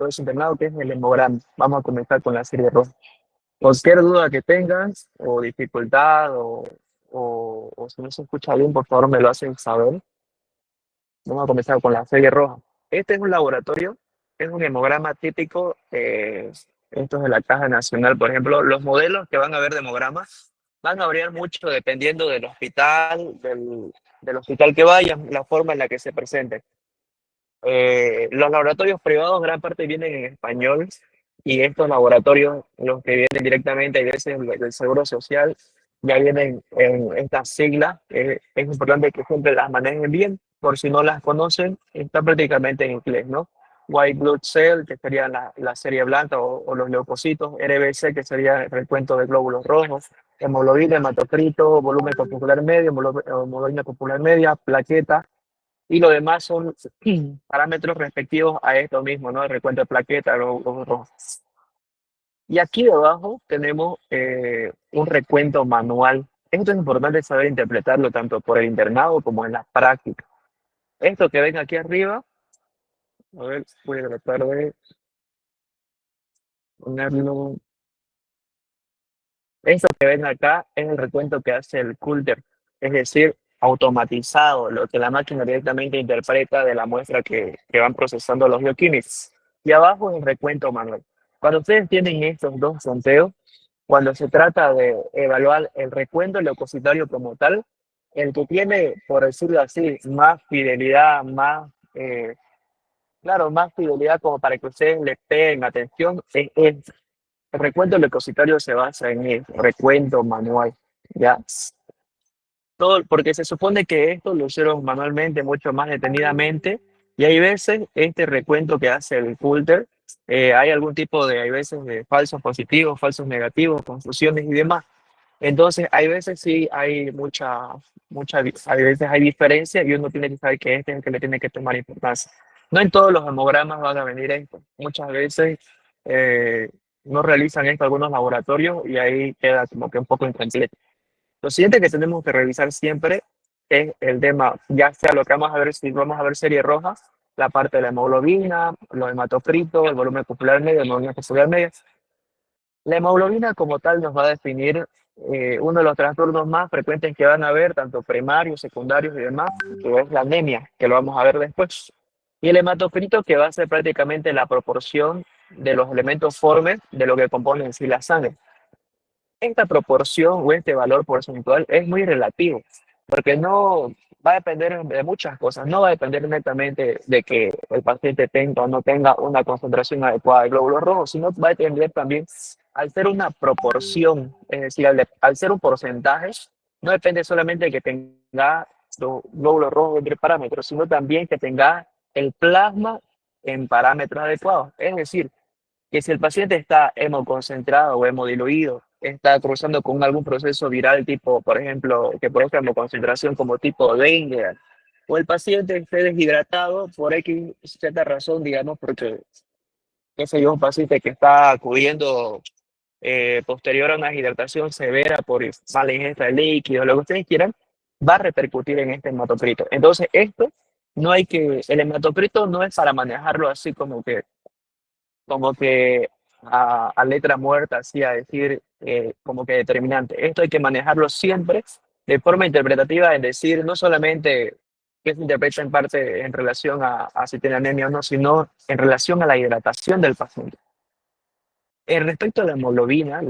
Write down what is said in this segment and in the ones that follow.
todo eso internado, que es el hemograma. Vamos a comenzar con la serie roja. Cualquier duda que tengas, o dificultad, o si no se escucha bien, por favor me lo hacen saber. Vamos a comenzar con la serie roja. Este es un laboratorio, es un hemograma típico. Esto es de la Caja Nacional, por ejemplo. Los modelos que van a ver de hemogramas van a variar mucho dependiendo del hospital, del hospital que vayan, la forma en la que se presente. Los laboratorios privados, gran parte vienen en español, y estos laboratorios, los que vienen directamente, hay veces del Seguro Social, ya vienen en estas siglas. Es importante que siempre las manejen bien, por si no las conocen, está prácticamente en inglés, ¿no? White Blood Cell, que sería la serie blanca, o los leucocitos; RBC, que sería el recuento de glóbulos rojos; hemoglobina, hematocrito, volumen corpuscular medio, hemoglobina corpuscular media, plaqueta, y lo demás son parámetros respectivos a esto mismo, ¿no? El recuento de plaquetas, glóbulos rojos. Y aquí debajo tenemos un recuento manual. Esto es importante saber interpretarlo tanto por el internado como en la práctica. Esto que ven aquí arriba, a ver, voy a tratar de ponerlo. Esto que ven acá es el recuento que hace el Coulter, es decir, automatizado, lo que la máquina directamente interpreta de la muestra que van procesando los bioquímicos. Y abajo es el recuento manual. Cuando ustedes tienen estos dos conteos, cuando se trata de evaluar el recuento leucocitario como tal, el que tiene, por decirlo así, más fidelidad, claro, más fidelidad como para que ustedes le peguen atención, es este. El recuento leucocitario se basa en el recuento manual, ¿ya? Todo, porque se supone que esto lo hicieron manualmente, mucho más detenidamente, y hay veces este recuento que hace el Coulter, hay algún tipo de, hay veces de falsos positivos, falsos negativos, confusiones y demás. Entonces, hay veces sí hay hay veces hay diferencia, y uno tiene que saber que este es el que le tiene que tomar importancia. No en todos los hemogramas van a venir esto. Muchas veces eh, no realizan esto algunos laboratorios, y ahí queda como que un poco incompleto. Lo siguiente que tenemos que revisar siempre es el tema, ya sea lo que vamos a ver, si vamos a ver serie roja, la parte de la hemoglobina, los hematocritos, el volumen corpuscular medio, el volumen corpuscular medio. La hemoglobina como tal nos va a definir uno de los trastornos más frecuentes que van a haber, tanto primarios, secundarios y demás, que es la anemia, que lo vamos a ver después. Y el hematocrito, que va a ser prácticamente la proporción de los elementos formes de lo que compone en sí la sangre. Esta proporción o este valor porcentual es muy relativo, porque no va a depender de muchas cosas. No va a depender netamente de que el paciente tenga o no tenga una concentración adecuada de glóbulos rojos, sino va a depender también, al ser una proporción, es decir, al ser un porcentaje, no depende solamente de que tenga los glóbulos rojos entre parámetros, sino también que tenga el plasma en parámetros adecuados. Es decir, que si el paciente está hemoconcentrado o hemodiluido, está cruzando con algún proceso viral tipo, por ejemplo, que produzca hemoconcentración como tipo dengue, o el paciente esté deshidratado por X cierta razón, digamos, porque, qué sé yo, un paciente que está acudiendo posterior a una deshidratación severa por mala ingesta de líquidos, lo que ustedes quieran, va a repercutir en este hematocrito. Entonces, el hematocrito no es para manejarlo así como que a letra muerta, así a decir, como que determinante. Esto hay que manejarlo siempre de forma interpretativa, es decir, no solamente que se interpreta en parte en relación a si tiene anemia o no, sino en relación a la hidratación del paciente. Respecto a la hemoglobina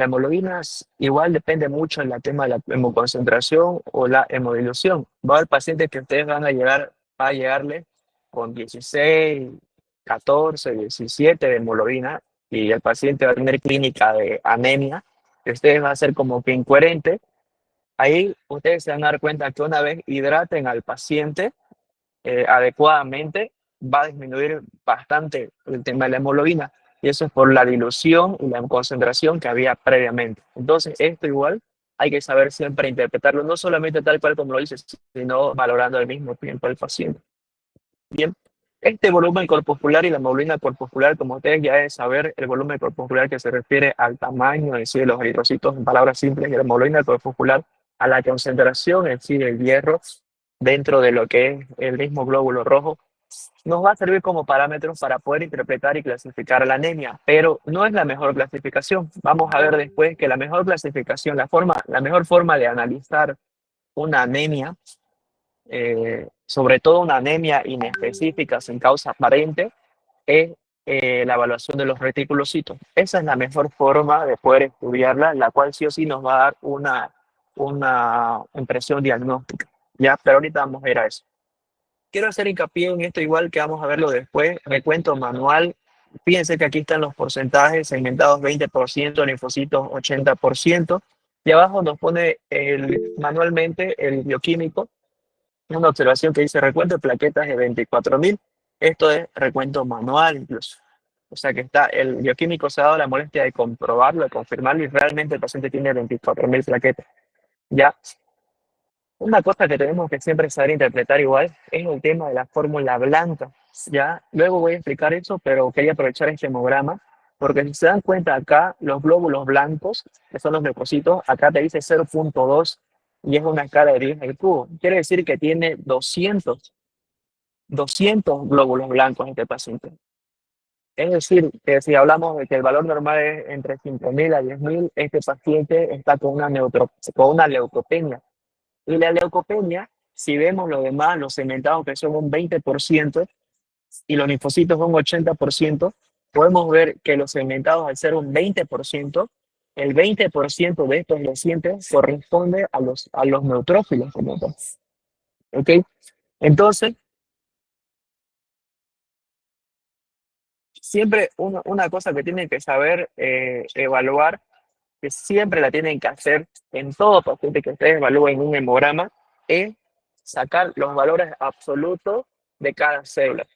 igual depende mucho en el tema de la hemoconcentración o la hemodilución. Va a haber pacientes que ustedes va a llegarle con 16, 14, 17 de hemoglobina, y el paciente va a tener clínica de anemia, que ustedes va a ser como que incoherente. Ahí ustedes se van a dar cuenta que una vez hidraten al paciente adecuadamente, va a disminuir bastante el tema de la hemoglobina, y eso es por la dilución y la concentración que había previamente. Entonces, esto igual hay que saber siempre interpretarlo, no solamente tal cual como lo dice, sino valorando al mismo tiempo al paciente. Bien, este volumen corpuscular y la hemoglobina corpuscular, como ustedes ya deben saber, el volumen corpuscular que se refiere al tamaño en sí de los eritrocitos, en palabras simples, y la hemoglobina corpuscular a la concentración en sí del hierro dentro de lo que es el mismo glóbulo rojo. nos va a servir como parámetros para poder interpretar y clasificar la anemia, pero no es la mejor clasificación. Vamos a ver después que la mejor clasificación, la mejor forma de analizar una anemia, sobre todo una anemia inespecífica sin causa aparente, es la evaluación de los reticulocitos. Esa es la mejor forma de poder estudiarla, la cual sí o sí nos va a dar una impresión diagnóstica. ¿Ya? Pero ahorita vamos a ir a eso. Quiero hacer hincapié en esto igual que vamos a verlo después, recuento manual. Fíjense que aquí están los porcentajes segmentados 20%, linfocitos 80%. Y abajo nos pone manualmente el bioquímico, una observación que dice recuento de plaquetas de 24.000. Esto es recuento manual incluso. O sea que el bioquímico se ha dado la molestia de comprobarlo, de confirmarlo y realmente el paciente tiene 24.000 plaquetas. Ya, una cosa que tenemos que siempre saber interpretar igual es el tema de la fórmula blanca. Ya, luego voy a explicar eso, pero quería aprovechar este hemograma, porque si se dan cuenta acá, los glóbulos blancos, que son los leucocitos, acá te dice 0.2 y es una escala de 10 al cubo. Quiere decir que tiene 200 glóbulos blancos este paciente. Es decir, que si hablamos de que el valor normal es entre 5.000 a 10.000, este paciente está con una leucopenia. Y la leucopenia, si vemos lo demás, los segmentados que son un 20% y los linfocitos un 80%, podemos ver que los segmentados al ser un 20%, el 20% de estos pacientes corresponde a los neutrófilos como tal. ¿Ok? Entonces, siempre una cosa que tienen que saber evaluar, que siempre la tienen que hacer en todo paciente que ustedes evalúen un hemograma, es sacar los valores absolutos de cada célula.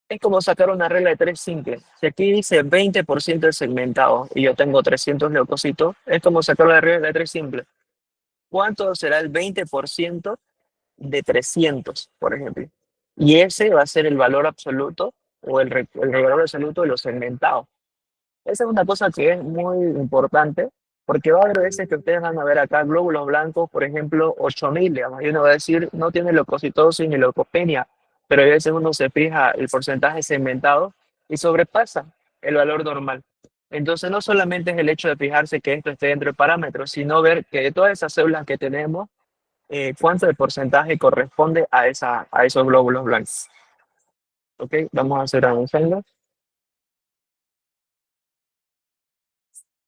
Es como sacar una regla de tres simple. Si aquí dice 20% de segmentado y yo tengo 300 leucocitos, es como sacar la regla de tres simple. ¿Cuánto será el 20% de 300, por ejemplo? Y ese va a ser el valor absoluto o el valor absoluto de los segmentados. Esa es una cosa que es muy importante, porque va a haber veces que ustedes van a ver acá glóbulos blancos, por ejemplo, 8.000, digamos, y uno va a decir, no tiene leucocitosis ni leucopenia, pero a veces uno se fija el porcentaje segmentado y sobrepasa el valor normal. Entonces, no solamente es el hecho de fijarse que esto esté dentro de parámetros, sino ver que de todas esas células que tenemos, cuánto de porcentaje corresponde a esos glóbulos blancos. ¿Ok? Vamos a hacer avanzando.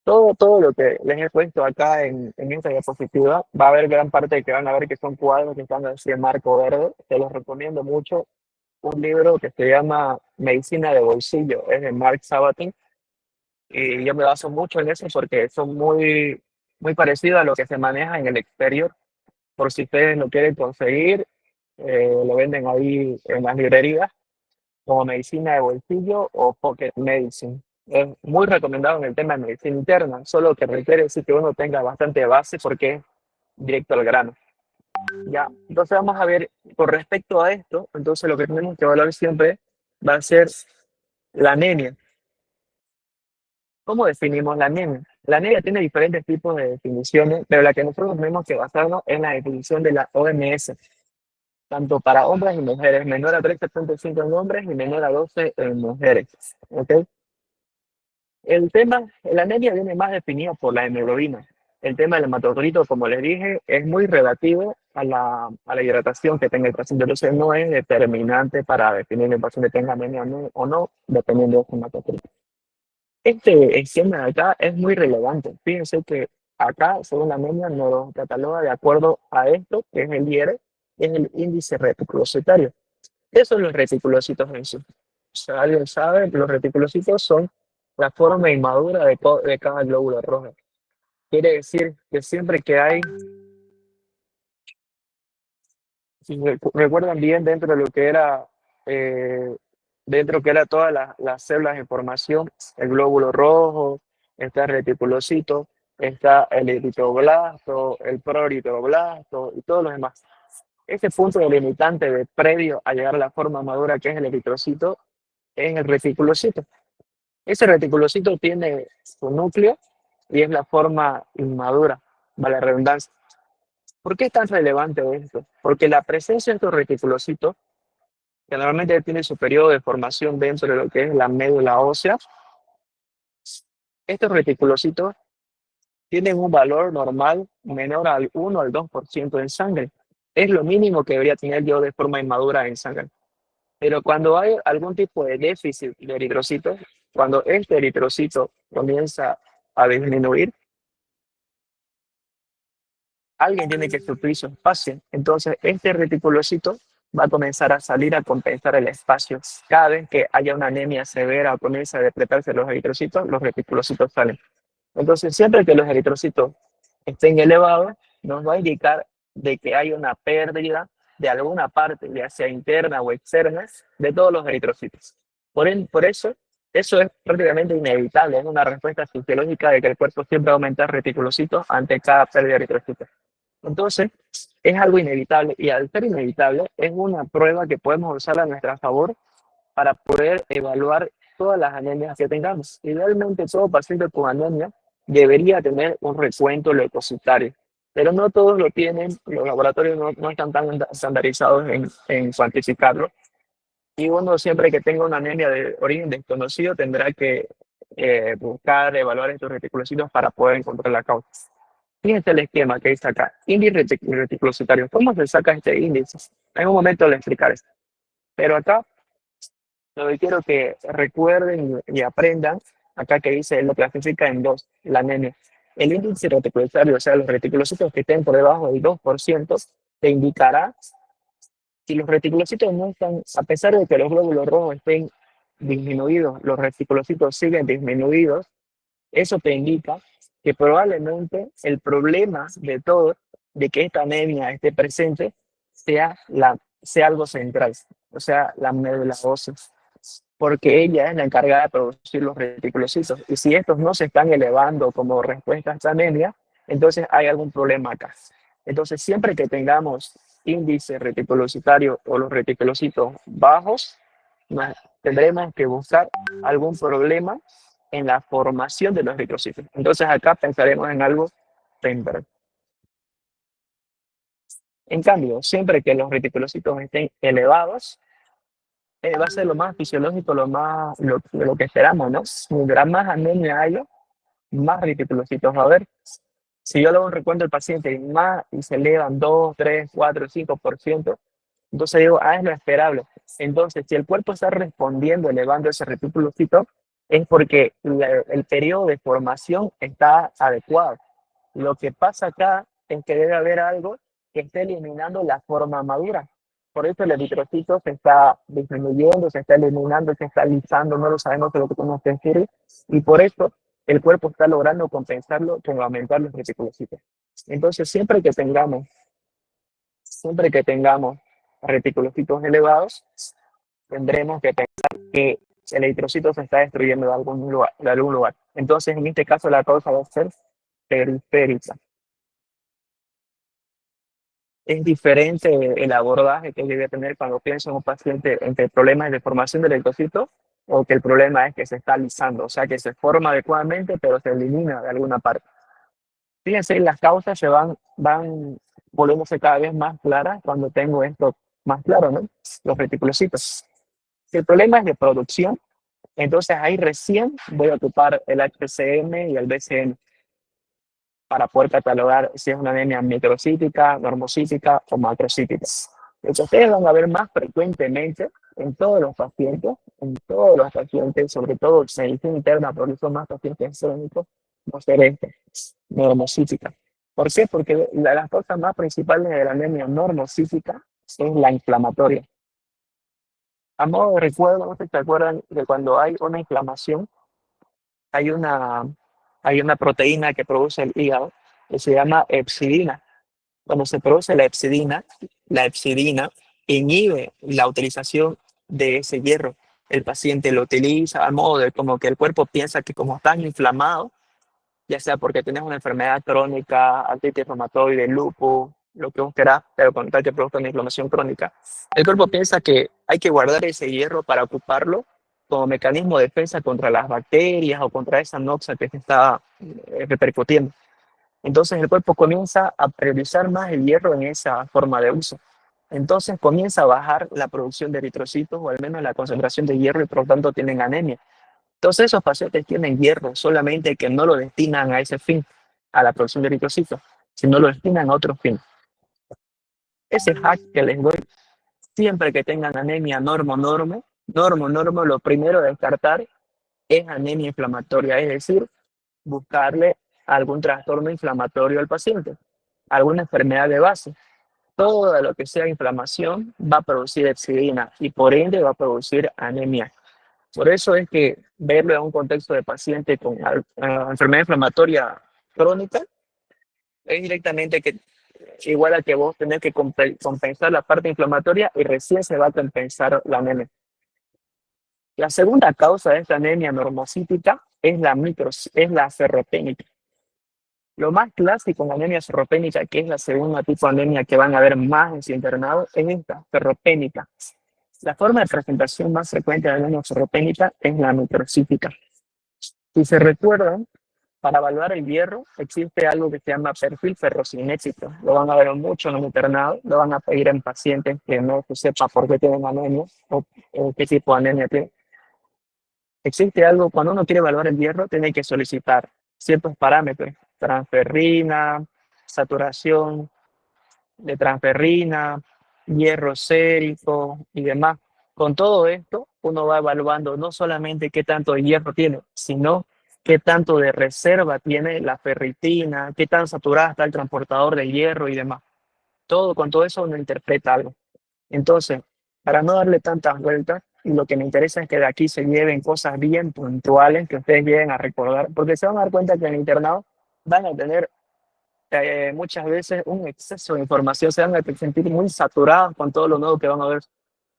Todo lo que les he puesto acá en esta diapositiva, va a haber gran parte que van a ver que son cuadros que están así en marco verde. Te los recomiendo mucho. Un libro que se llama Medicina de Bolsillo, es de Mark Sabatin, y yo me baso mucho en eso porque son muy parecidos a lo que se maneja en el exterior. Por si ustedes lo quieren conseguir, lo venden ahí en las librerías como medicina de bolsillo o pocket medicine. Es muy recomendado en el tema de medicina interna, solo que requiere decir que uno tenga bastante base porque es directo al grano. Ya, entonces vamos a ver con respecto a esto, entonces lo que tenemos que evaluar siempre va a ser la anemia. ¿Cómo definimos la anemia? La anemia tiene diferentes tipos de definiciones, pero la que nosotros tenemos que basarnos es la definición de la OMS, tanto para hombres y mujeres, menor a 13.5 en hombres y menor a 12 en mujeres. ¿Okay? La anemia viene más definida por la hemoglobina. El tema del hematocrito, como les dije, es muy relativo a la hidratación que tenga el paciente. Entonces no es determinante para definir que el paciente tenga anemia o no, dependiendo de su hematocrito. Este esquema de acá es muy relevante. Fíjense que acá, según la anemia, nos lo cataloga de acuerdo a esto, que es el IR, es el índice reticulocitario. ¿Qué son los reticulocitos en sí? O sea, alguien sabe, los reticulocitos son la forma inmadura de cada glóbulo rojo. Quiere decir que siempre que hay, si recuerdan bien, eh, dentro que era todas las células de formación, el glóbulo rojo, está el reticulocito, está el eritroblasto, el proeritroblasto y todos los demás. Ese punto delimitante de previo a llegar a la forma madura que es el eritrocito, es el reticulocito. Ese reticulocito tiene su núcleo y es la forma inmadura, vale la redundancia. ¿Por qué es tan relevante esto? Porque la presencia de estos reticulocitos que normalmente tiene su periodo de formación dentro de lo que es la médula ósea, estos reticulocitos tienen un valor normal menor al 1 al 2% en sangre. Es lo mínimo que debería tener yo de forma inmadura en sangre. Pero cuando hay algún tipo de déficit de eritrocitos, cuando este eritrocito comienza a disminuir, alguien tiene que suplir su espacio. Entonces, este reticulocito va a comenzar a salir a compensar el espacio. Cada vez que haya una anemia severa o comienza a depletarse los reticulocitos salen. Entonces, siempre que los eritrocitos estén elevados, nos va a indicar de que hay una pérdida de alguna parte, ya sea interna o externa, de todos los eritrocitos. Por eso, eso es prácticamente inevitable, es una respuesta fisiológica de que el cuerpo siempre va a aumentar reticulocitos ante cada pérdida de eritrocitos. Entonces, es algo inevitable y al ser inevitable, es una prueba que podemos usar a nuestro favor para poder evaluar todas las anemias que tengamos. Idealmente, todo paciente con anemia debería tener un recuento leucocitario, pero no todos lo tienen, los laboratorios no están tan estandarizados en cuantificarlo, y uno siempre que tenga una anemia de origen desconocido tendrá que buscar, evaluar estos reticulocitos para poder encontrar la causa. Fíjense el esquema que dice acá, índice reticulocitario. ¿Cómo se saca este índice? En un momento le explicaré. Pero acá lo que quiero que recuerden y aprendan, acá que dice, lo clasifica en dos, la anemia. El índice reticulocitario, o sea, los reticulocitos que estén por debajo del 2%, te indicará si los reticulocitos no están, a pesar de que los glóbulos rojos estén disminuidos, los reticulocitos siguen disminuidos, eso te indica que probablemente el problema de todo, de que esta anemia esté presente, sea algo central, o sea, la médula ósea, porque ella es la encargada de producir los reticulocitos. Y si estos no se están elevando como respuesta a esta anemia, entonces hay algún problema acá. Entonces, siempre que tengamos índice reticulocitario o los reticulocitos bajos, tendremos que buscar algún problema en la formación de los eritrocitos. Entonces, acá pensaremos en algo temprano. En cambio, siempre que los reticulocitos estén elevados, va a ser lo más fisiológico, lo que esperamos, ¿no? Mientras más anemia haya, más reticulocitos va a haber. Si yo le hago un recuento al paciente y se elevan 2, 3, 4, 5%, entonces digo, es lo esperable. Entonces, si el cuerpo está respondiendo elevando ese reticulocito, es porque el periodo de formación está adecuado. Lo que pasa acá es que debe haber algo que esté eliminando la forma madura. Por eso el eritrocito se está disminuyendo, se está eliminando, se está alisando, no lo sabemos de lo que podemos decir, y por eso el cuerpo está logrando compensarlo con aumentar los reticulocitos. Entonces, siempre que tengamos reticulocitos elevados, tendremos que pensar que el eritrocito se está destruyendo de algún lugar. Entonces, en este caso, la causa va a ser periférica. Es diferente el abordaje que debe tener cuando pienso en un paciente entre problemas de formación del eritrocito o que el problema es que se está alisando, o sea, que se forma adecuadamente, pero se elimina de alguna parte. Fíjense, las causas van volviéndose cada vez más claras cuando tengo esto más claro, ¿no? Los reticulocitos. Si el problema es de producción, entonces ahí recién voy a ocupar el HCM y el BCM para poder catalogar si es una anemia microcítica, normocítica o macrocítica. Lo que ustedes van a ver más frecuentemente en todos los pacientes, sobre todo en medicina interna, porque son más pacientes crónicos, va a ser normocítica. ¿Por qué? Porque las causas más principales de la anemia normocítica es la inflamatoria. A modo de recuerdo, no sé si se acuerdan de cuando hay una inflamación, hay una, hay una proteína que produce el hígado que se llama epsidina. Cuando se produce la epsidina inhibe la utilización de ese hierro. El paciente lo utiliza a modo de como que el cuerpo piensa que como está inflamado, ya sea porque tienes una enfermedad crónica, artritis reumatoide, lupus, lo que vos querás, pero con tal que produzca una inflamación crónica, el cuerpo piensa que hay que guardar ese hierro para ocuparlo como mecanismo de defensa contra las bacterias o contra esa noxa que se está repercutiendo. Entonces el cuerpo comienza a priorizar más el hierro en esa forma de uso. Entonces comienza a bajar la producción de eritrocitos o al menos la concentración de hierro y por lo tanto tienen anemia. Entonces esos pacientes tienen hierro, solamente que no lo destinan a ese fin, a la producción de eritrocitos, sino lo destinan a otro fin. Ese hack que les doy, siempre que tengan anemia normo, lo primero a descartar es anemia inflamatoria, es decir, buscarle algún trastorno inflamatorio al paciente, alguna enfermedad de base. Todo lo que sea inflamación va a producir exidina y por ende va a producir anemia. Por eso es que verlo en un contexto de paciente con enfermedad inflamatoria crónica es directamente que igual a que vos tenés que compensar la parte inflamatoria y recién se va a compensar la anemia. La segunda causa de esta anemia normocítica es la ferropénica. Lo más clásico en la anemia ferropénica, que es la segunda tipo de anemia que van a ver más en su internado, es esta, ferropénica. La forma de presentación más frecuente de la anemia ferropénica es la microcítica. Si se recuerdan, para evaluar el hierro existe algo que se llama perfil ferrocinético. Lo van a ver mucho en el internado, lo van a pedir en pacientes que no se sepa por qué tienen anemia o qué tipo de anemia tienen. Existe algo, cuando uno quiere evaluar el hierro, tiene que solicitar ciertos parámetros, transferrina, saturación de transferrina, hierro sérico y demás. Con todo esto, uno va evaluando no solamente qué tanto de hierro tiene, sino qué tanto de reserva tiene la ferritina, qué tan saturada está el transportador de hierro y demás. Con todo eso uno interpreta algo. Entonces, para no darle tantas vueltas, y lo que me interesa es que de aquí se lleven cosas bien puntuales que ustedes lleguen a recordar, porque se van a dar cuenta que en el internado van a tener muchas veces un exceso de información, se van a sentir muy saturados con todo lo nuevo que van a ver.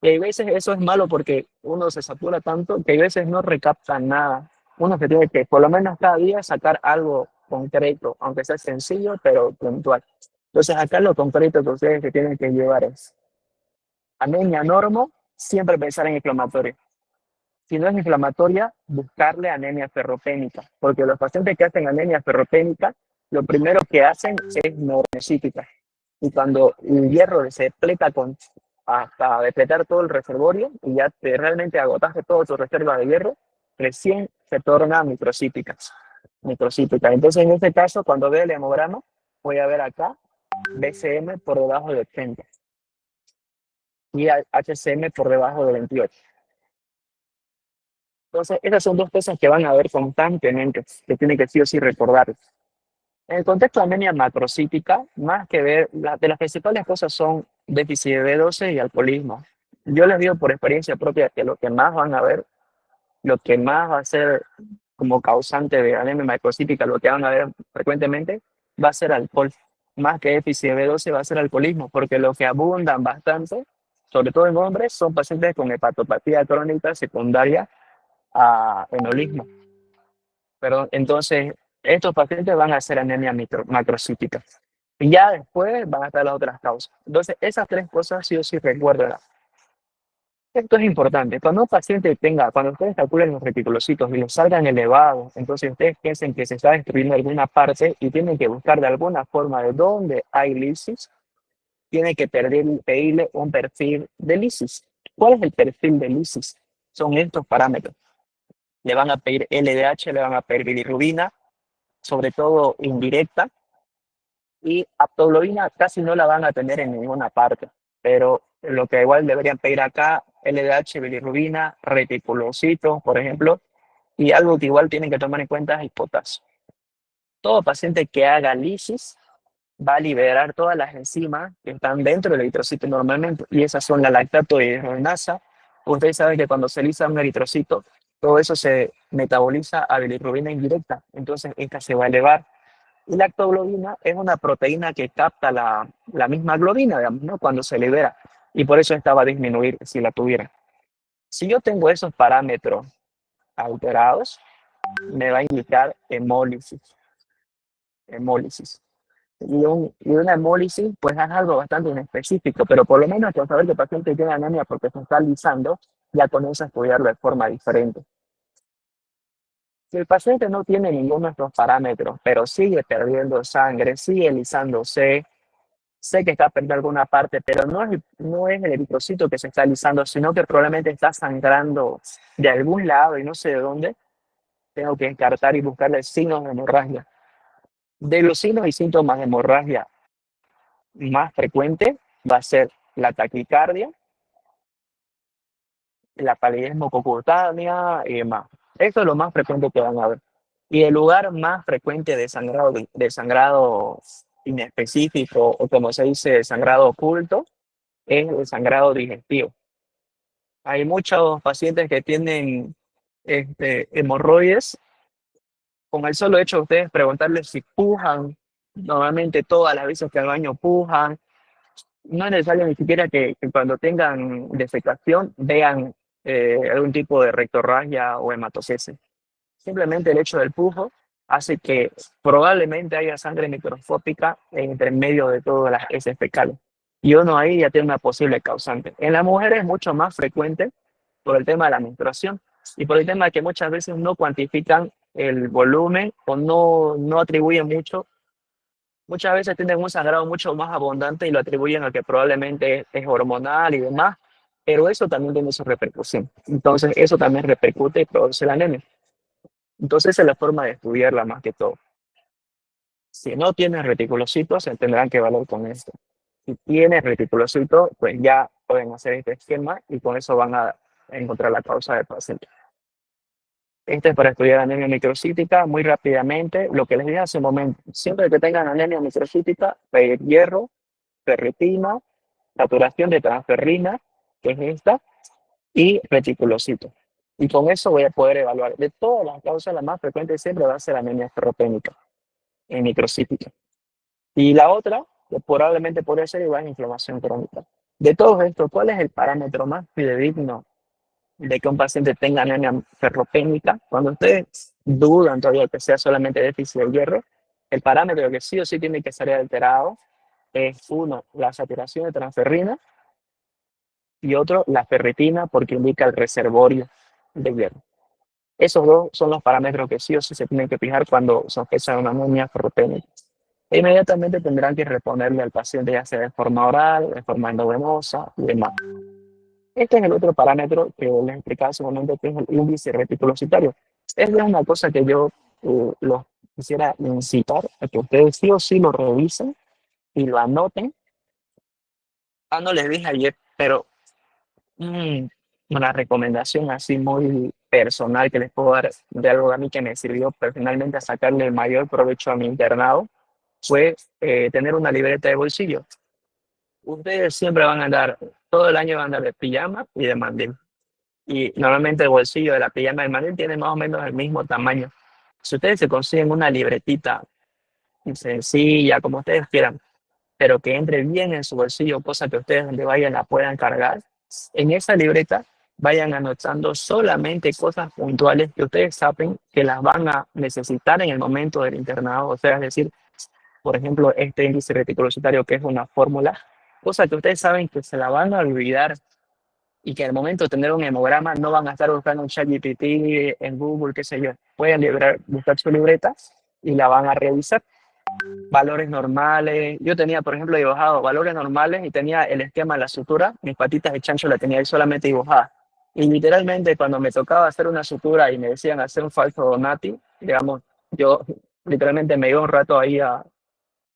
Y hay veces eso es malo porque uno se satura tanto que hay veces no recapta nada. Uno se tiene que, por lo menos cada día, sacar algo concreto, aunque sea sencillo, pero puntual. Entonces acá lo concreto que ustedes se tienen que llevar es anemia normo, siempre pensar en inflamatorio. Si no es inflamatoria, buscarle anemia ferropénica, porque los pacientes que hacen anemia ferropénica, lo primero que hacen es normocítica. Y cuando el hierro se depleta hasta depletar todo el reservorio y ya realmente agotaste toda tu reserva de hierro, recién se torna microcítica. Entonces, en este caso, cuando veo el hemograma, voy a ver acá BCM por debajo de 80 y HCM por debajo de 28. Entonces, esas son dos cosas que van a ver constantemente, que tiene que sí o sí recordar. En el contexto de anemia macrocítica, más que ver, de las principales cosas son déficit de B12 y alcoholismo. Yo les digo por experiencia propia que lo que más van a ver, lo que más va a ser como causante de anemia macrocítica, lo que van a ver frecuentemente, va a ser alcohol. Más que déficit de B12 va a ser alcoholismo, porque lo que abundan bastante, sobre todo en hombres, son pacientes con hepatopatía crónica secundaria a enolismo. Pero entonces, estos pacientes van a hacer anemia macrocítica. Y ya después van a estar las otras causas. Entonces, esas tres cosas sí o sí recuerden. Esto es importante. Cuando un paciente cuando ustedes calculen los reticulocitos y los salgan elevados, entonces ustedes piensen que se está destruyendo alguna parte y tienen que buscar de alguna forma de dónde hay lisis, tienen que pedirle un perfil de lisis. ¿Cuál es el perfil de lisis? Son estos parámetros. Le van a pedir LDH, le van a pedir bilirrubina, sobre todo indirecta, y aptoglobina casi no la van a tener en ninguna parte, pero lo que igual deberían pedir acá, LDH, bilirrubina, reticulocitos, por ejemplo, y algo que igual tienen que tomar en cuenta es el potasio. Todo paciente que haga lisis va a liberar todas las enzimas que están dentro del eritrocito normalmente, y esas son la lactato y hidrogenasa. Ustedes saben que cuando se lisa un eritrocito, todo eso se metaboliza a bilirrubina indirecta, entonces esta se va a elevar. Y la lactoglobina es una proteína que capta la misma globina, digamos, ¿no? Cuando se libera, y por eso esta va a disminuir si la tuviera. Si yo tengo esos parámetros alterados, me va a indicar hemólisis. Y una hemólisis, pues es algo bastante inespecífico, pero por lo menos con saber que el paciente tiene anemia porque se está lisando, ya comienza a estudiarlo de forma diferente. Si el paciente no tiene ninguno de estos parámetros, pero sigue perdiendo sangre, sigue lisándose, sé que está perdiendo alguna parte, pero no es el eritrocito que se está alisando, sino que probablemente está sangrando de algún lado y no sé de dónde. Tengo que descartar y buscarle signos de hemorragia. De los signos y síntomas de hemorragia más frecuentes va a ser la taquicardia, la palidez mucocutánea y demás. Eso es lo más frecuente que van a ver. Y el lugar más frecuente de sangrado inespecífico, o como se dice, sangrado oculto, es el sangrado digestivo. Hay muchos pacientes que tienen hemorroides con el solo hecho de ustedes preguntarles si pujan, normalmente todas las veces que al baño pujan. No es necesario ni siquiera que cuando tengan defecación vean algún tipo de rectorragia o hematocesis. Simplemente el hecho del pujo hace que probablemente haya sangre microscópica entre medio de todas las heces fecales. Y uno ahí ya tiene una posible causante. En la mujer es mucho más frecuente por el tema de la menstruación y por el tema de que muchas veces no cuantifican el volumen o no atribuyen mucho. Muchas veces tienen un sangrado mucho más abundante y lo atribuyen a que probablemente es hormonal y demás, pero eso también tiene su repercusión. Entonces, eso también repercute y produce la anemia. Entonces, esa es la forma de estudiarla más que todo. Si no tienes reticulocitos, se tendrán que evaluar con esto. Si tienes reticulocitos, pues ya pueden hacer este esquema y con eso van a encontrar la causa del paciente. Este es para estudiar anemia microcítica muy rápidamente. Lo que les dije hace un momento, siempre que tengan anemia microcítica, pedir hierro, ferritina, saturación de transferrina, que es esta, y reticulocito. Y con eso voy a poder evaluar. De todas las causas, la más frecuente siempre va a ser anemia ferropénica en microcítica. Y la otra, que probablemente podría ser igual, inflamación crónica. De todos estos, ¿cuál es el parámetro más fidedigno de que un paciente tenga anemia ferropénica? Cuando ustedes dudan todavía que sea solamente déficit de hierro, el parámetro que sí o sí tiene que ser alterado es uno, la saturación de transferrina y otro, la ferritina, porque indica el reservorio de hierro. Esos dos son los parámetros que sí o sí se tienen que fijar cuando sospechan una anemia ferropénica. E inmediatamente tendrán que reponerle al paciente, ya sea de forma oral, de forma endovenosa y demás. Este es el otro parámetro que les explicaba hace un momento, que es el índice reticulocitario. Es una cosa que yo los quisiera incitar a que ustedes sí o sí lo revisen y lo anoten. No les dije ayer, pero mm, una recomendación así muy personal que les puedo dar de algo a mí que me sirvió personalmente a sacarle el mayor provecho a mi internado fue tener una libreta de bolsillo. Ustedes siempre van a andar, todo el año van a andar de pijama y de mandil. Y normalmente el bolsillo de la pijama y el mandil tiene más o menos el mismo tamaño. Si ustedes se consiguen una libretita sencilla, como ustedes quieran, pero que entre bien en su bolsillo, cosa que ustedes donde vayan la puedan cargar, en esa libreta vayan anotando solamente cosas puntuales que ustedes saben que las van a necesitar en el momento del internado. O sea, es decir, por ejemplo, este índice reticulocitario, que es una fórmula, cosa que ustedes saben que se la van a olvidar y que al momento de tener un hemograma no van a estar buscando un ChatGPT en Google, qué sé yo. Pueden buscar su libreta y la van a revisar. Valores normales. Yo tenía, por ejemplo, dibujado valores normales y tenía el esquema de la sutura. Mis patitas de chancho la tenía ahí solamente dibujada. Y literalmente cuando me tocaba hacer una sutura y me decían hacer un falso Donati, digamos, yo literalmente me iba un rato ahí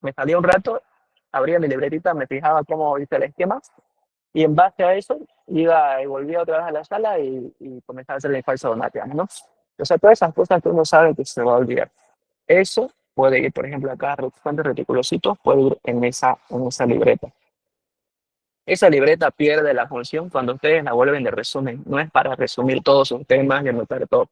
me salía un rato, abría mi libretita, me fijaba cómo hice el esquema y en base a eso iba y volvía otra vez a la sala y comenzaba a hacer el falso Donati, ¿no? O sea, todas esas cosas que uno sabe que se va a olvidar. Eso puede ir, por ejemplo, acá, cuántos reticulocitos puede ir en esa libreta. Esa libreta pierde la función cuando ustedes la vuelven de resumen. No es para resumir todos sus temas y anotar todo.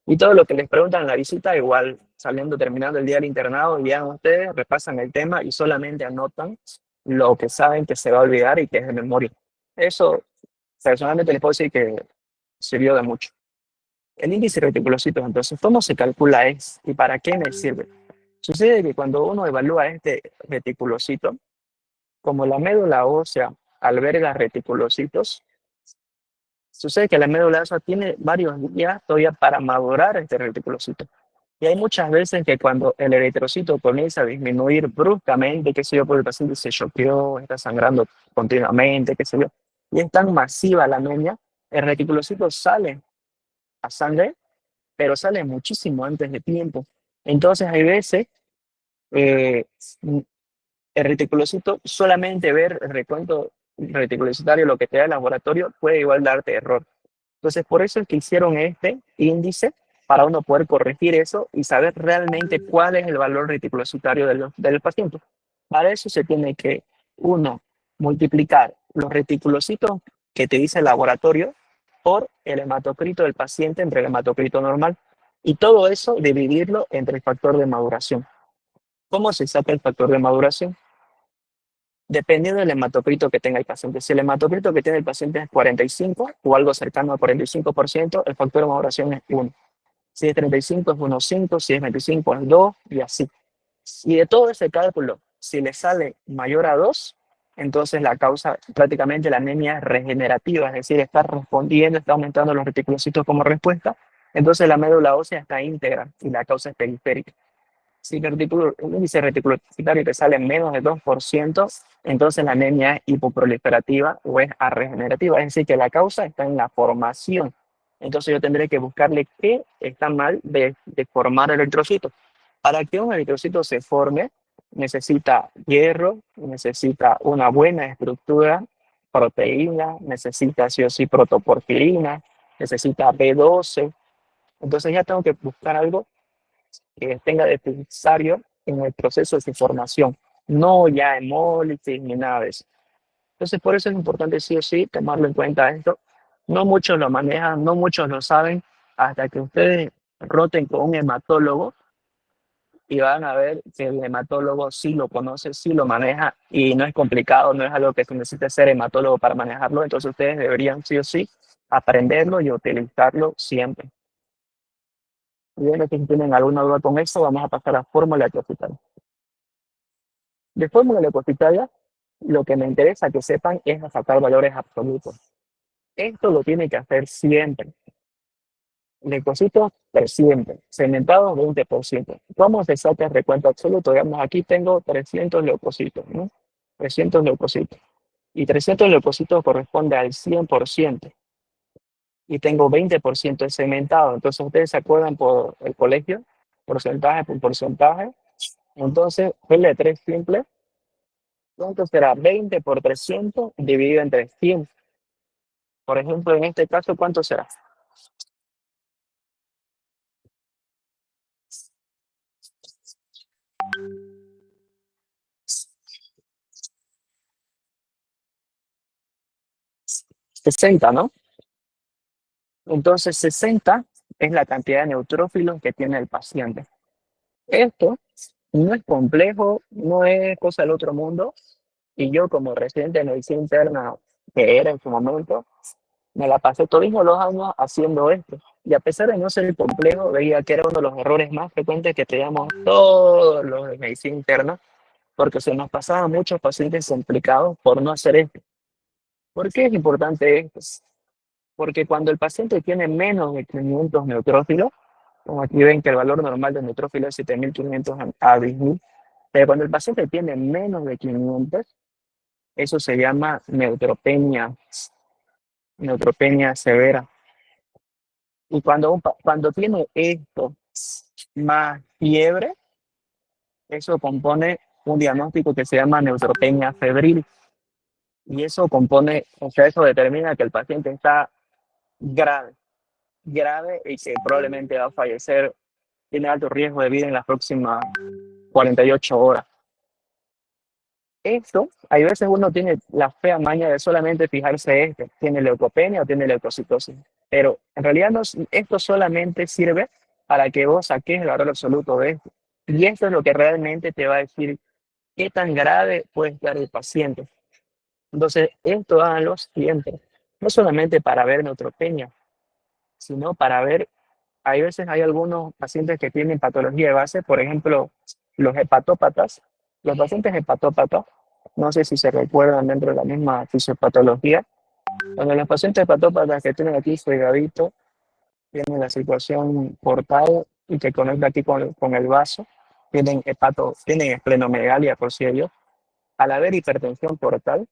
Y todo lo que les preguntan en la visita, igual saliendo, terminando el día del internado, llegan ustedes, repasan el tema y solamente anotan lo que saben que se va a olvidar y que es de memoria. Eso, personalmente les puedo decir que sirvió de mucho. El índice reticulocitos, entonces, ¿cómo se calcula es y para qué me sirve? Sucede que cuando uno evalúa este reticulocito, como la médula ósea alberga reticulocitos, sucede que la médula ósea tiene varios días todavía para madurar este reticulocito. Y hay muchas veces que cuando el eritrocito comienza a disminuir bruscamente, qué sé yo, porque el paciente se choqueó, está sangrando continuamente, qué sé yo, y es tan masiva la anemia, el reticulocito sale a sangre, pero sale muchísimo antes de tiempo. Entonces hay veces, eh, el reticulocito, solamente ver el recuento reticulocitario, lo que te da el laboratorio, puede igual darte error. Entonces, por eso es que hicieron este índice para uno poder corregir eso y saber realmente cuál es el valor reticulocitario del paciente. Para eso se tiene que, uno, multiplicar los reticulocitos que te dice el laboratorio por el hematocrito del paciente entre el hematocrito normal. Y todo eso dividirlo entre el factor de maduración. ¿Cómo se saca el factor de maduración? Dependiendo del hematocrito que tenga el paciente. Si el hematocrito que tiene el paciente es 45 o algo cercano al 45%, el factor de maduración es 1. Si es 35 es 1,5, si es 25 es 2 y así. Y de todo ese cálculo, si le sale mayor a 2, entonces la causa, prácticamente la anemia es regenerativa, es decir, está respondiendo, está aumentando los reticulocitos como respuesta, entonces la médula ósea está íntegra y la causa es periférica. Si el índice reticulocitario te sale menos de 2%, entonces la anemia es hipoproliferativa o es arregenerativa, es decir, que la causa está en la formación. Entonces yo tendré que buscarle qué está mal de formar el eritrocito. Para que un eritrocito se forme, necesita hierro, necesita una buena estructura, proteína, necesita sí o sí protoporfirina, necesita B12. Entonces ya tengo que buscar algo que tenga necesario en el proceso de su formación, no ya hemólisis ni nada de eso. Entonces, por eso es importante sí o sí tomarlo en cuenta esto. No muchos lo manejan, no muchos lo saben, hasta que ustedes roten con un hematólogo y van a ver que el hematólogo sí lo conoce, sí lo maneja y no es complicado, no es algo que se necesite ser hematólogo para manejarlo. Entonces, ustedes deberían sí o sí aprenderlo y utilizarlo siempre. Y bien, si tienen alguna duda con eso, vamos a pasar a fórmula ecofitaria. De fórmula leucocitaria, lo que me interesa que sepan es sacar valores absolutos. Esto lo tiene que hacer siempre. Leucocitos siempre. Cementados 20%. ¿Cómo se saca el recuento absoluto? Digamos, aquí tengo 300 leucocitos, ¿no? 300 leucocitos. Y 300 leucocitos corresponde al 100%. Y tengo 20% de cementado. Entonces, ustedes se acuerdan por el colegio, porcentaje por porcentaje. Entonces, regla de 3 simple. ¿Cuánto será? 20 por 300 dividido entre 100. Por ejemplo, en este caso, ¿cuánto será? 60, ¿no? Entonces, 60 es la cantidad de neutrófilos que tiene el paciente. Esto no es complejo, no es cosa del otro mundo. Y yo, como residente de medicina interna que era en su momento, me la pasé todos los años haciendo esto. Y a pesar de no ser complejo, veía que era uno de los errores más frecuentes que teníamos todos los de medicina interna, porque se nos pasaban muchos pacientes complicados por no hacer esto. ¿Por qué es importante esto? Porque cuando el paciente tiene menos de 500 neutrófilos, como aquí ven que el valor normal de neutrófilo es 7.500 a 10.000, pero cuando el paciente tiene menos de 500, eso se llama neutropenia, neutropenia severa. Y cuando tiene esto más fiebre, eso compone un diagnóstico que se llama neutropenia febril. Y eso compone, o sea, eso determina que el paciente está grave, grave y que probablemente va a fallecer, tiene alto riesgo de vida en las próximas 48 horas. Esto, hay veces uno tiene la fea maña de solamente fijarse esto, tiene leucopenia o tiene leucocitosis, pero en realidad no, esto solamente sirve para que vos saques el valor absoluto de esto. Y esto es lo que realmente te va a decir qué tan grave puede estar el paciente. Entonces, esto háganlo siempre, no solamente para ver neutropenia, sino para ver, hay veces hay algunos pacientes que tienen patología de base, por ejemplo, los hepatópatas. Los pacientes hepatópatas, no sé si se recuerdan dentro de la misma fisiopatología, cuando los pacientes hepatópatas que tienen aquí su hígado, tienen la situación portal y que conecta aquí con el vaso, tienen esplenomegalia por si ellos. Al haber hipertensión portal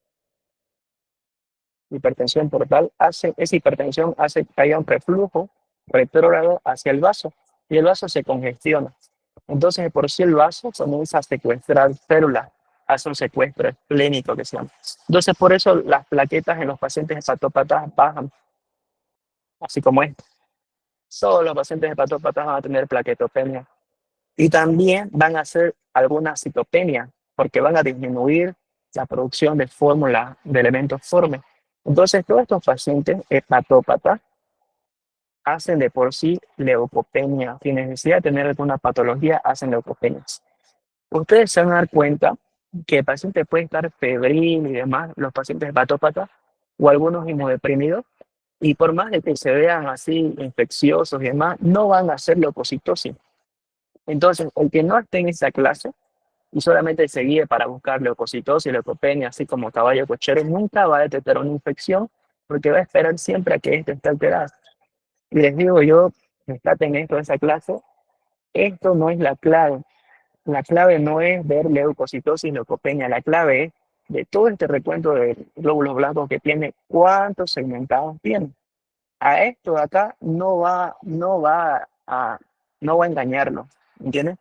esa hipertensión hace que haya un reflujo retrógrado hacia el vaso y el vaso se congestiona. Entonces, por si el vaso comienza a secuestrar células, hace un secuestro esplénico que se llama. Entonces, por eso las plaquetas en los pacientes hepatópatas bajan, así como esto. Todos los pacientes hepatópatas van a tener plaquetopenia y también van a hacer alguna citopenia porque van a disminuir la producción de fórmula de elementos formes. Entonces, todos estos pacientes hepatópatas hacen de por sí leucopenia. Sin necesidad de tener alguna patología, hacen leucopenia. Ustedes se van a dar cuenta que el paciente puede estar febril y demás, los pacientes hepatópatas o algunos inmunodeprimidos, y por más de que se vean así infecciosos y demás, no van a hacer leucocitosis. Entonces, el que no esté en esa clase y solamente se guíe para buscar leucocitosis, leucopenia, así como caballo cochero, nunca va a detectar una infección porque va a esperar siempre a que esto esté alterado. Y les digo yo, en esto de esa clase, esto no es la clave. La clave no es ver leucocitosis y leucopenia, la clave es de todo este recuento de glóbulos blancos que tiene, cuántos segmentados tiene. A esto de acá no va a engañarlo, ¿entiendes?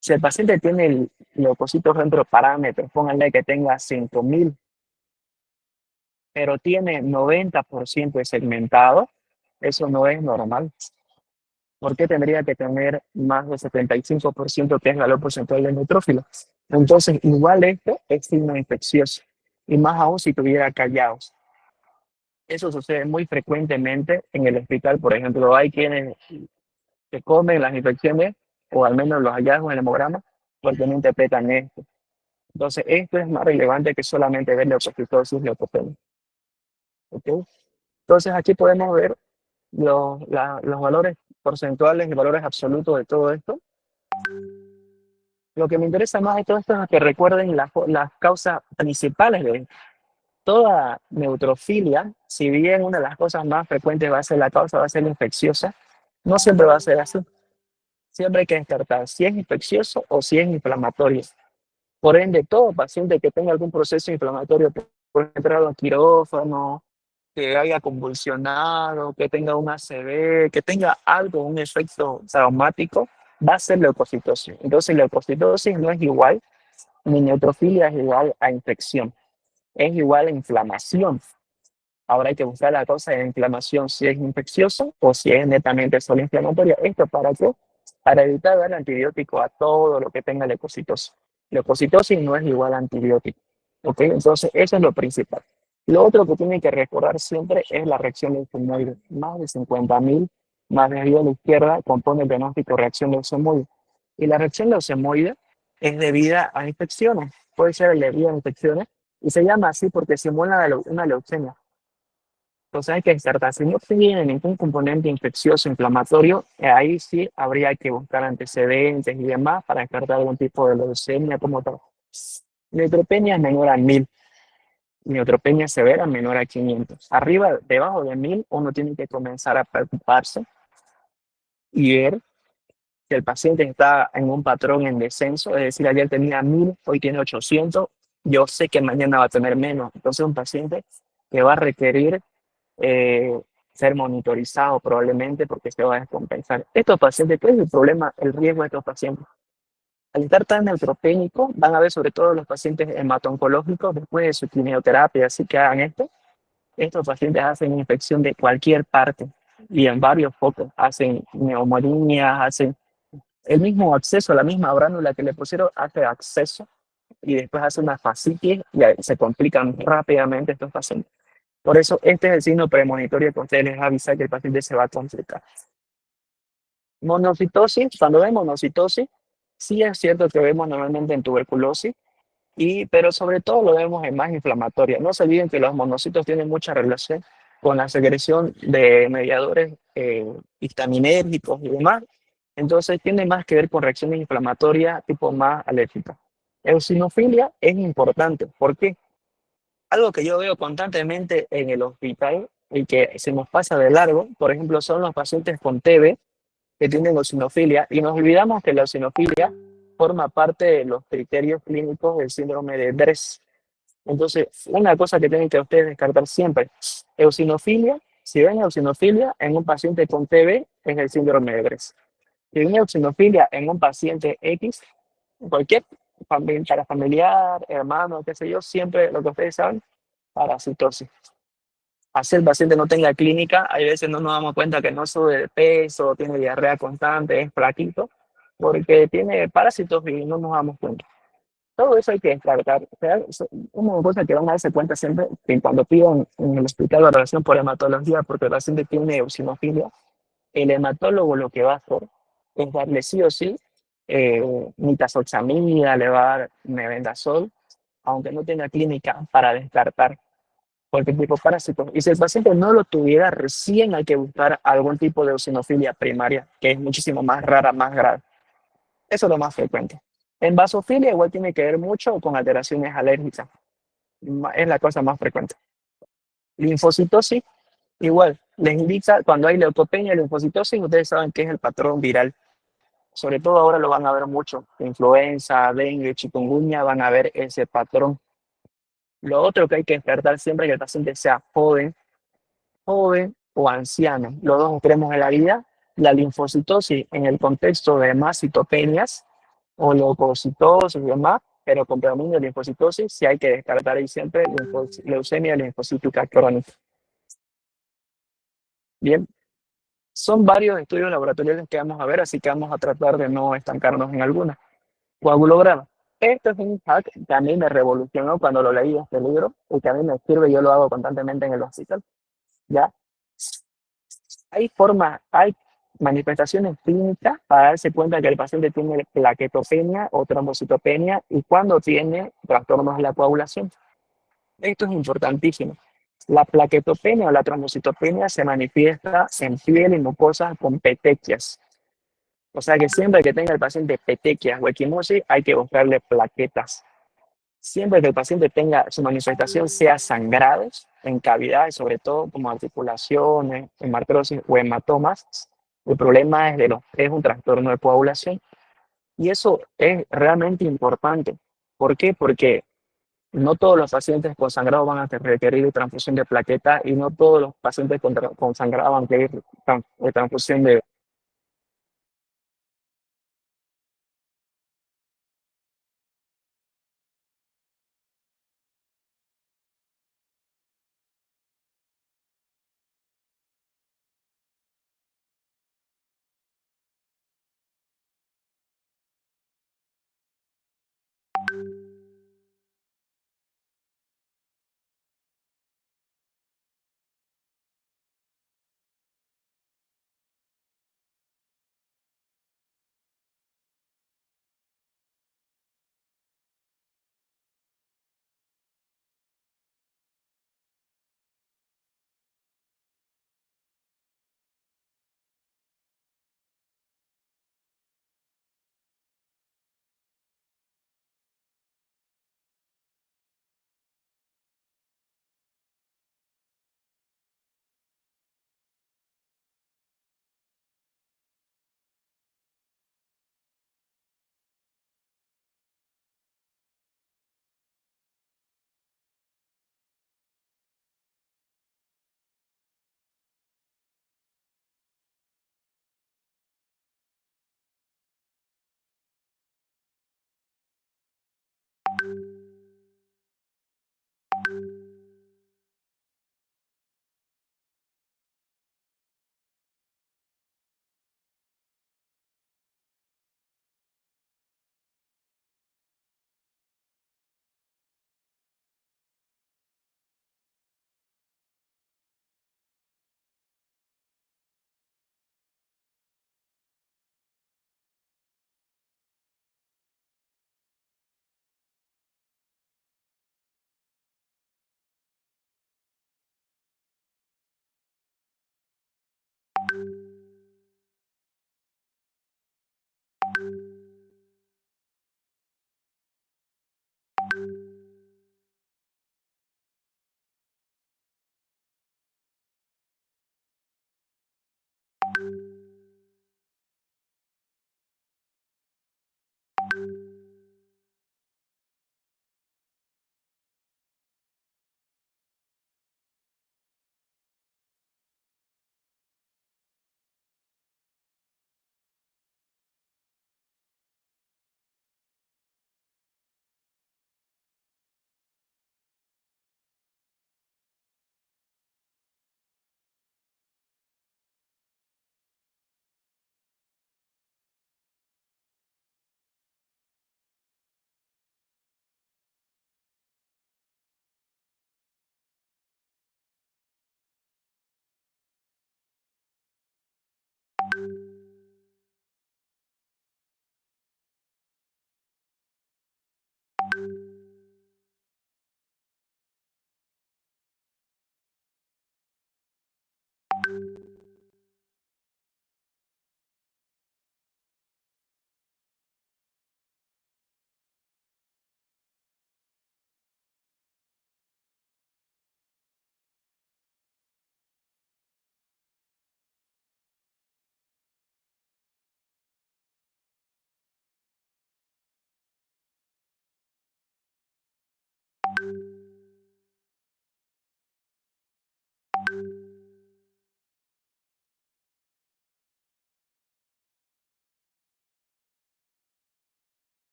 Si el paciente tiene el leucocitos dentro de parámetros, pónganle que tenga 5.000, pero tiene 90% de segmentado, eso no es normal. ¿Por qué tendría que tener más del 75% que es valor porcentual de neutrófilos? Entonces, igual esto es signo infeccioso, y más aún si tuviera callados. Eso sucede muy frecuentemente en el hospital. Por ejemplo, hay quienes que comen las infecciones, o al menos los hallazgos en el hemograma, porque no interpretan esto. Entonces, esto es más relevante que solamente ver leucocitosis y leucopenia. ¿Okay? Entonces, aquí podemos ver los valores porcentuales y valores absolutos de todo esto. Lo que me interesa más de todo esto es que recuerden las causas principales de toda neutrofilia. Si bien una de las cosas más frecuentes va a ser la causa, va a ser la infecciosa, no siempre va a ser así. Siempre hay que descartar si es infeccioso o si es inflamatorio. Por ende, todo paciente que tenga algún proceso inflamatorio, por entrar al quirófano, que haya convulsionado, que tenga un ACV, que tenga algo, un efecto traumático, va a ser leucocitosis. Entonces, leucocitosis no es igual, ni neutrofilia es igual a infección, es igual a inflamación. Ahora hay que buscar la causa de inflamación, si es infeccioso o si es netamente solo inflamatoria. ¿Esto para qué? Para evitar dar antibiótico a todo lo que tenga leucocitosis. Leucocitosis no es igual a antibiótico. ¿Ok? Entonces, eso es lo principal. Lo otro que tienen que recordar siempre es la reacción leucemoide. Más de 50.000, más de a la izquierda, compone el diagnóstico reacción leucemoide. Y la reacción leucemoide es debida a infecciones. Puede ser debida a infecciones y se llama así porque simula una leucemia. Entonces hay que descartar. Si no tiene ningún componente infeccioso inflamatorio, ahí sí habría que buscar antecedentes y demás para descartar algún tipo de leucemia como tal. Neutropenia es menor a 1.000. Neutropenia severa menor a 500. Arriba, debajo de 1.000, uno tiene que comenzar a preocuparse y ver que el paciente está en un patrón en descenso. Es decir, ayer tenía 1.000, hoy tiene 800. Yo sé que mañana va a tener menos. Entonces un paciente que va a requerir ser monitorizado probablemente porque se va a descompensar. Estos pacientes, ¿qué es el problema, el riesgo de estos pacientes? Al estar tan neutropénicos, van a ver sobre todo los pacientes hemato-oncológicos después de su quimioterapia, así que hagan esto. Estos pacientes hacen infección de cualquier parte y en varios focos. Hacen neumonias, hacen el mismo acceso, la misma bránula que le pusieron, hace acceso y después hace una fascitis y se complican rápidamente estos pacientes. Por eso, este es el signo premonitorio que ustedes les avisa que el paciente se va a complicar. Monocitosis, cuando vemos monocitosis, sí es cierto que vemos normalmente en tuberculosis, pero sobre todo lo vemos en más inflamatoria. No se olviden que los monocitos tienen mucha relación con la secreción de mediadores histaminérgicos y demás. Entonces, tiene más que ver con reacciones inflamatorias tipo más alérgicas. Eosinofilia es importante. ¿Por qué? Algo que yo veo constantemente en el hospital y que se nos pasa de largo, por ejemplo, son los pacientes con TB, que tienen eosinofilia y nos olvidamos que la eosinofilia forma parte de los criterios clínicos del síndrome de Dres. Entonces, una cosa que tienen que ustedes descartar siempre, eosinofilia, si ven eosinofilia en un paciente con TB, es el síndrome de Dres. Si ven eosinofilia en un paciente X, cualquier familiar, hermano, qué sé yo, siempre lo que ustedes saben, parasitosis. Así el paciente no tenga clínica, hay veces no nos damos cuenta que no sube de peso, tiene diarrea constante, es flaquito, porque tiene parásitos y no nos damos cuenta. Todo eso hay que descartar. O sea, es una cosa que van a darse cuenta siempre que cuando pidan en el hospital valoración por hematología porque el paciente tiene eosinofilia, el hematólogo lo que va a hacer es darle sí o sí nitazoxamida, le va a dar mebendazol, aunque no tenga clínica, para descartar cualquier tipo de parásito. Y si el paciente no lo tuviera, recién hay que buscar algún tipo de eosinofilia primaria, que es muchísimo más rara, más grave. Eso es lo más frecuente. En vasofilia igual tiene que ver mucho con alteraciones alérgicas. Es la cosa más frecuente. Linfocitosis, igual, les indica cuando hay leucopenia y linfocitosis, ustedes saben que es el patrón viral. Sobre todo ahora lo van a ver mucho. Influenza, dengue, chikungunya, van a ver ese patrón. Lo otro que hay que despertar siempre es que el paciente sea joven o anciano, los dos extremos de la vida. La linfocitosis en el contexto de más citopenias o leucocitosis y demás, pero con predominio de linfocitosis, sí hay que descartar ahí siempre leucemia linfocítica crónica. Bien, son varios estudios laboratoriales que vamos a ver, así que vamos a tratar de no estancarnos en alguna. Coagulograma. Esto es un hack que a mí me revolucionó cuando lo leí este libro y que a mí me sirve, yo lo hago constantemente en el hospital. ¿Ya? Hay formas, hay manifestaciones clínicas para darse cuenta que el paciente tiene plaquetopenia o trombocitopenia y cuando tiene trastornos de la coagulación. Esto es importantísimo. La plaquetopenia o la trombocitopenia se manifiesta en piel y mucosa con petequias. O sea que siempre que tenga el paciente petequias o equimosis, hay que buscarle plaquetas. Siempre que el paciente tenga su manifestación sea sangrados en cavidades, sobre todo como articulaciones, hemartrosis o hematomas, el problema es un trastorno de coagulación. Y eso es realmente importante. ¿Por qué? Porque no todos los pacientes con sangrado van a requerir transfusión de plaquetas y no todos los pacientes con sangrado van a requerir transfusión de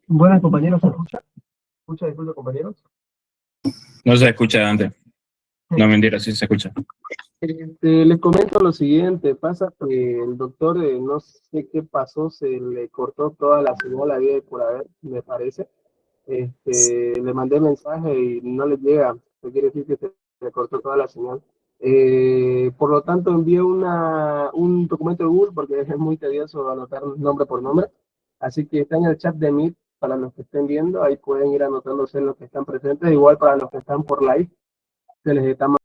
Buenas compañeros, ¿se escucha? ¿Escucha, disculpe compañeros? No se escucha antes. No, mentira, sí se escucha. Les comento lo siguiente, pasa que el doctor, no sé qué pasó, se le cortó toda la señal, había por haber, me parece. Le mandé mensaje y no le llega, eso quiere decir que se le cortó toda la señal. Por lo tanto, envié un documento de Google porque es muy tedioso anotar nombre por nombre. Así que está en el chat de Meet para los que estén viendo, ahí pueden ir anotándose los que están presentes, igual para los que están por live, se les está